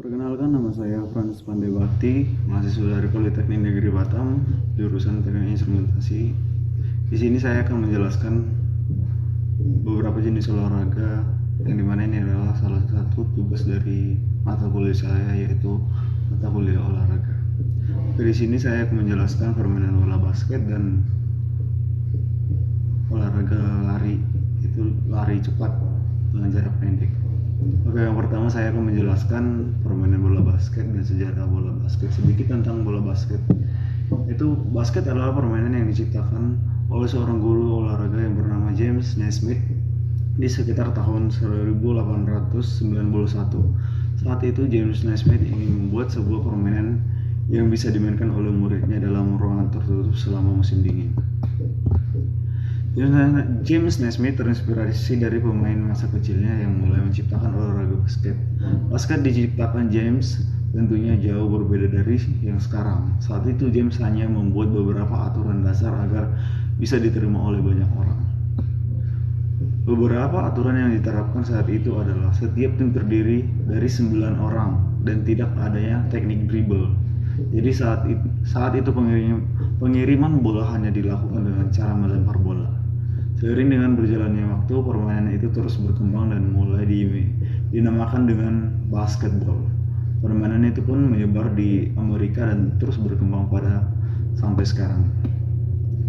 Perkenalkan, nama saya Frans Pandebakti, mahasiswa dari Politeknik Negeri Batam, jurusan Teknik Instrumentasi. Di sini saya akan menjelaskan beberapa jenis olahraga, yang dimana ini adalah salah satu tugas dari mata kuliah saya, yaitu mata kuliah olahraga. Di sini saya akan menjelaskan permainan bola basket dan olahraga lari, itu lari cepat dengan jarak pendek. Oke, yang pertama saya akan menjelaskan permainan bola basket dan sejarah bola basket. Sedikit tentang bola basket. Itu basket adalah permainan yang diciptakan oleh seorang guru olahraga yang bernama James Naismith di sekitar tahun 1891. Saat itu James Naismith ingin membuat sebuah permainan yang bisa dimainkan oleh muridnya dalam ruangan tertutup selama musim dingin. James Naismith terinspirasi dari pemain masa kecilnya yang mulai menciptakan olahraga basket. Basket diciptakan James tentunya jauh berbeda dari yang sekarang. Saat itu James hanya membuat beberapa aturan dasar agar bisa diterima oleh banyak orang. Beberapa aturan yang diterapkan saat itu adalah setiap tim terdiri dari 9 orang dan tidak adanya teknik dribble. Jadi saat itu pengiriman bola hanya dilakukan dengan cara melempar bola. Seiring dengan berjalannya waktu, permainan itu terus berkembang dan mulai dinamakan dengan basketball. Permainan itu pun menyebar di Amerika dan terus berkembang sampai sekarang.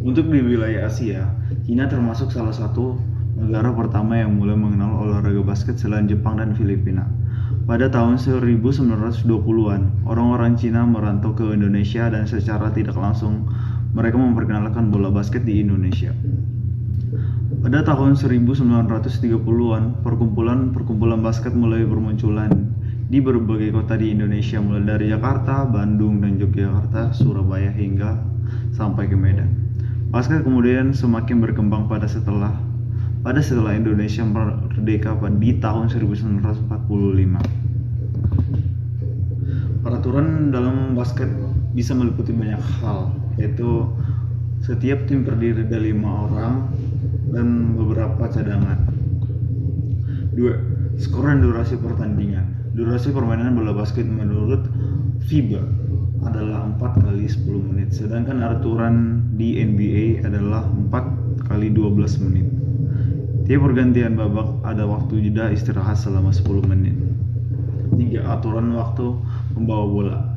Untuk di wilayah Asia, Cina termasuk salah satu negara pertama yang mulai mengenal olahraga basket selain Jepang dan Filipina. Pada tahun 1920-an, orang-orang Cina merantau ke Indonesia dan secara tidak langsung mereka memperkenalkan bola basket di Indonesia. Pada tahun 1930-an, perkumpulan basket mulai bermunculan di berbagai kota di Indonesia, mulai dari Jakarta, Bandung, dan Yogyakarta, Surabaya, hingga sampai ke Medan. Basket kemudian semakin berkembang setelah Indonesia merdeka di tahun 1945. Peraturan dalam basket bisa meliputi banyak hal, yaitu setiap tim terdiri dari 5 orang dan beberapa cadangan. 2. Skor dan durasi pertandingan. Durasi permainan bola basket menurut FIBA adalah 4 kali 10 menit, sedangkan aturan di NBA adalah 4 kali 12 menit. Tiap pergantian babak ada waktu jeda istirahat selama 10 menit. 3. Aturan waktu membawa bola.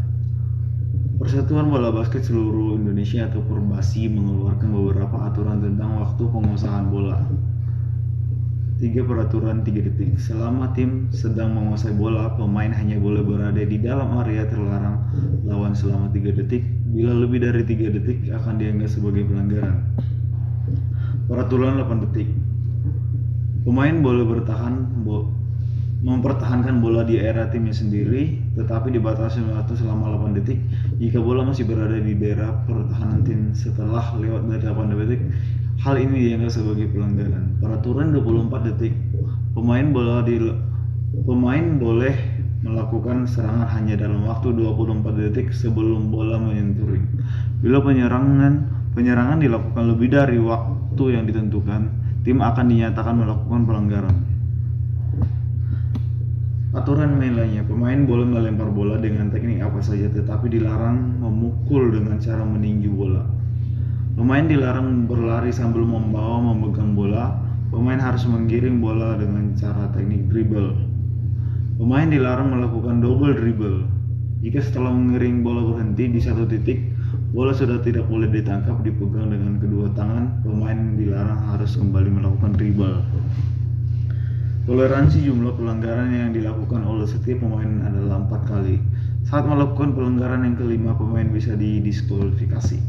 Persatuan Bola Basket seluruh Indonesia atau Perbasi mengeluarkan beberapa aturan tentang waktu penguasaan bola. 3. Peraturan 3 detik. Selama tim sedang menguasai bola, pemain hanya boleh berada di dalam area terlarang lawan selama 3 detik. Bila lebih dari 3 detik akan dianggap sebagai pelanggaran. Peraturan 8 detik. Pemain boleh mempertahankan bola di area timnya sendiri, tetapi dibatasi waktu selama 8 detik. Jika bola masih berada di daerah pertahanan tim setelah lewat dari 8 detik, hal ini dianggap sebagai pelanggaran. Peraturan 24 detik. Pemain boleh melakukan serangan hanya dalam waktu 24 detik sebelum bola menyentuh ring. Bila penyerangan dilakukan lebih dari waktu yang ditentukan, tim akan dinyatakan melakukan pelanggaran. Aturan main lainnya, pemain boleh melempar bola dengan teknik apa saja, tetapi dilarang memukul dengan cara meninju bola. Pemain dilarang berlari sambil memegang bola. Pemain harus menggiring bola dengan cara teknik dribble. Pemain dilarang melakukan double dribble. Jika setelah mengiring bola berhenti di satu titik, bola sudah tidak boleh ditangkap dipegang dengan kedua tangan. Pemain dilarang harus kembali melakukan dribble. Toleransi jumlah pelanggaran yang dilakukan oleh setiap pemain adalah 4 kali. Saat melakukan pelanggaran yang kelima, pemain bisa didiskualifikasi.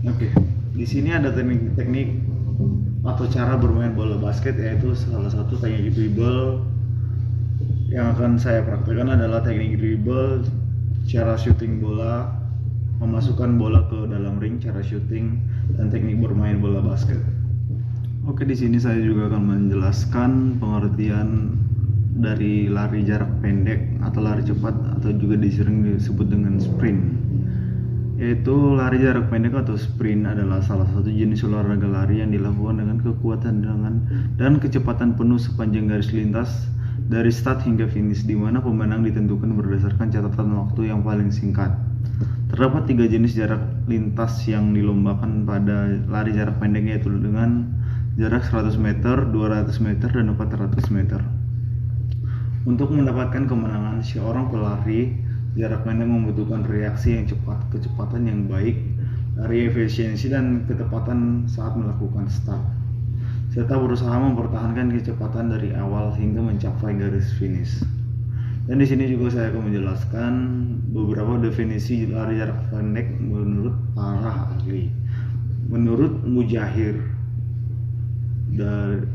Oke, di sini ada teknik-teknik atau cara bermain bola basket, yaitu salah satu teknik dribble yang akan saya praktekkan adalah teknik dribble, cara shooting bola, memasukkan bola ke dalam ring, cara shooting, dan teknik bermain bola basket. Oke, di sini saya juga akan menjelaskan pengertian dari lari jarak pendek atau lari cepat, atau juga sering disebut dengan sprint. Yaitu lari jarak pendek atau sprint adalah salah satu jenis olahraga lari yang dilakukan dengan kekuatan dan kecepatan penuh sepanjang garis lintas dari start hingga finish, di mana pemenang ditentukan berdasarkan catatan waktu yang paling singkat. Terdapat 3 jenis jarak lintas yang dilombakan pada lari jarak pendek, yaitu dengan jarak 100 meter, 200 meter, dan 400 meter. Untuk mendapatkan kemenangan, seorang pelari jarak pendek membutuhkan reaksi yang cepat, kecepatan yang baik, dari efisiensi dan ketepatan saat melakukan start, serta berusaha mempertahankan kecepatan dari awal hingga mencapai garis finish. Dan di sini juga saya akan menjelaskan beberapa definisi lari jarak pendek menurut para ahli. Menurut Mujahir,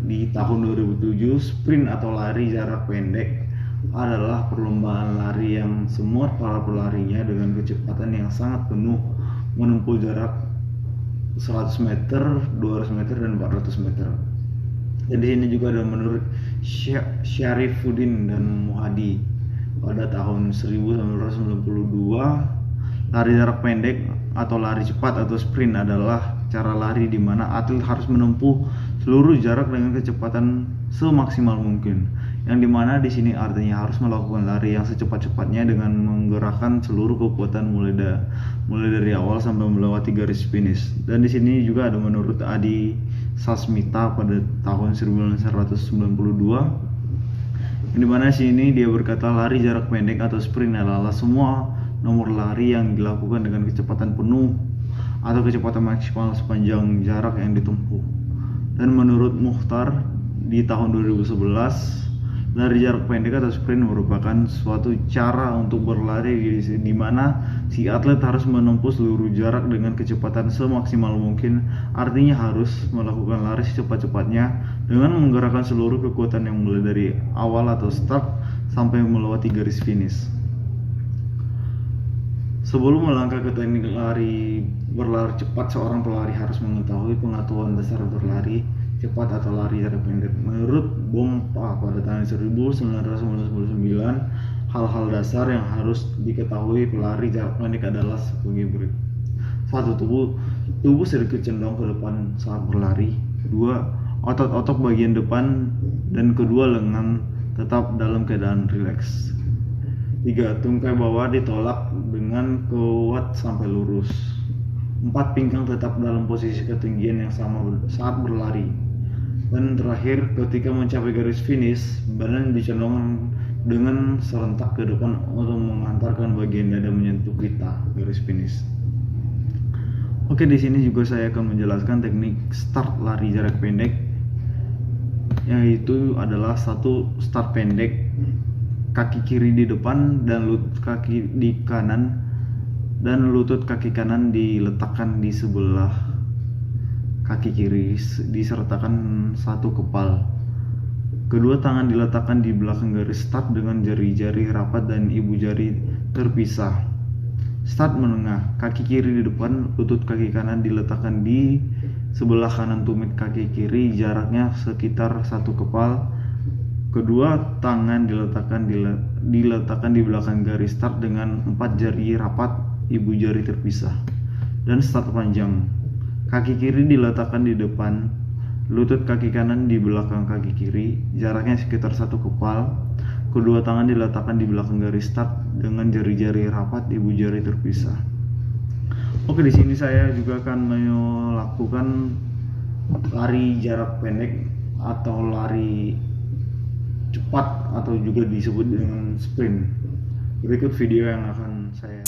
di tahun 2007, sprint atau lari jarak pendek adalah perlombaan lari yang semua para pelarinya dengan kecepatan yang sangat penuh menempuh jarak 100 meter, 200 meter, dan 400 meter. Dan di sini juga ada menurut Syarifuddin dan Muhadi pada tahun 1992, lari jarak pendek atau lari cepat atau sprint adalah cara lari di mana atlet harus menempuh seluruh jarak dengan kecepatan semaksimal mungkin. Yang dimana di sini artinya harus melakukan lari yang secepat-cepatnya dengan menggerakkan seluruh kekuatan mulai dari awal sampai melewati garis finish. Dan di sini juga ada menurut Adi Sasmita pada tahun 1992, yang dimana sini dia berkata lari jarak pendek atau sprint adalah semua nomor lari yang dilakukan dengan kecepatan penuh atau kecepatan maksimal sepanjang jarak yang ditempuh. Dan menurut Mukhtar di tahun 2011, lari jarak pendek atau sprint merupakan suatu cara untuk berlari di mana si atlet harus menempuh seluruh jarak dengan kecepatan semaksimal mungkin. Artinya harus melakukan lari secepat-cepatnya dengan menggerakkan seluruh kekuatan yang mulai dari awal atau start sampai melewati garis finish. Sebelum melangkah ke teknik berlari cepat, seorang pelari harus mengetahui pengetahuan dasar berlari cepat atau lari jarak pendek. Menurut Bompa pada tahun 1999, hal-hal dasar yang harus diketahui pelari jarak pendek adalah sebagai berikut. 1. Tubuh sedikit condong ke depan saat berlari. 2. Otot-otot bagian depan dan kedua lengan tetap dalam keadaan rileks. 3. Tungkai bawah ditolak dengan kuat sampai lurus. 4. Pinggang tetap dalam posisi ketinggian yang sama saat berlari. Dan terakhir, ketika mencapai garis finish, badan dicondong dengan serentak ke depan untuk mengantarkan bagian dada menyentuh pita garis finish. Oke, di sini juga saya akan menjelaskan teknik start lari jarak pendek, yaitu adalah 1. Start pendek, kaki kiri di depan dan lutut kaki di kanan, dan lutut kaki kanan diletakkan di sebelah kaki kiri disertakan satu kepal. Kedua tangan diletakkan di belakang garis start dengan jari-jari rapat dan ibu jari terpisah. Start menengah, kaki kiri di depan, lutut kaki kanan diletakkan di sebelah kanan tumit kaki kiri, jaraknya sekitar satu kepal. Kedua tangan diletakkan di belakang garis start dengan 4 jari rapat, ibu jari terpisah. Dan start panjang, kaki kiri diletakkan di depan, lutut kaki kanan di belakang kaki kiri, jaraknya sekitar satu kepal. Kedua tangan diletakkan di belakang garis start dengan jari-jari rapat, ibu jari terpisah. Oke, di sini saya juga akan melakukan lari jarak pendek atau lari cepat atau juga disebut dengan sprint. Berikut video yang akan saya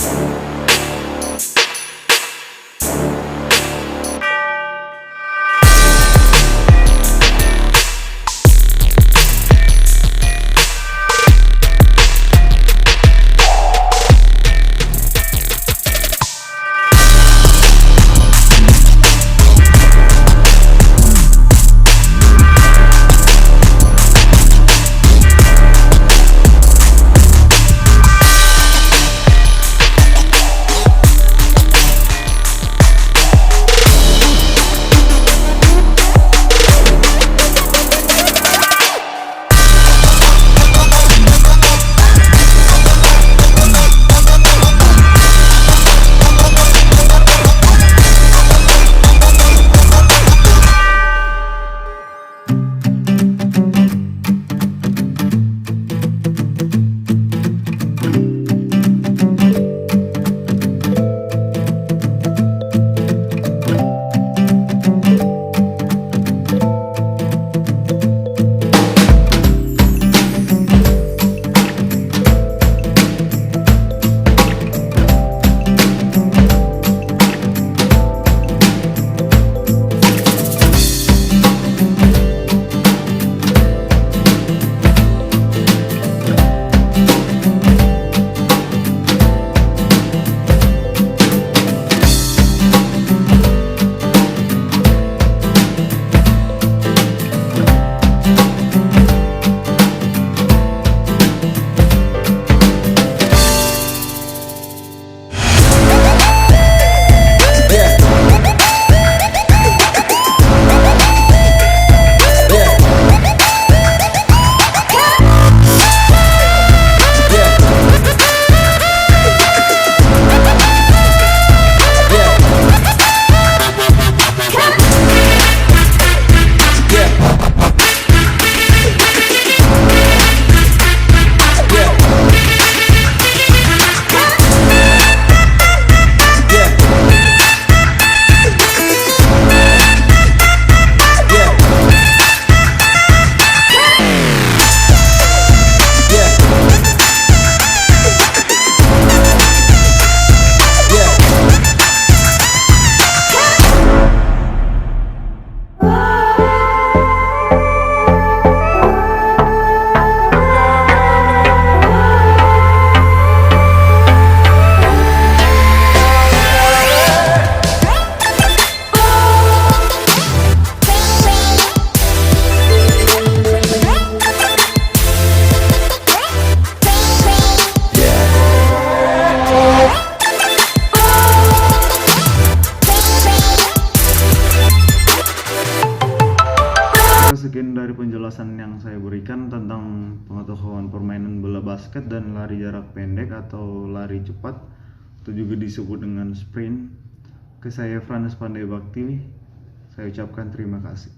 dari penjelasan yang saya berikan tentang pengetahuan permainan bola basket dan lari jarak pendek atau lari cepat, atau juga disebut dengan sprint, ke saya Frans Pandey Bakti, saya ucapkan terima kasih.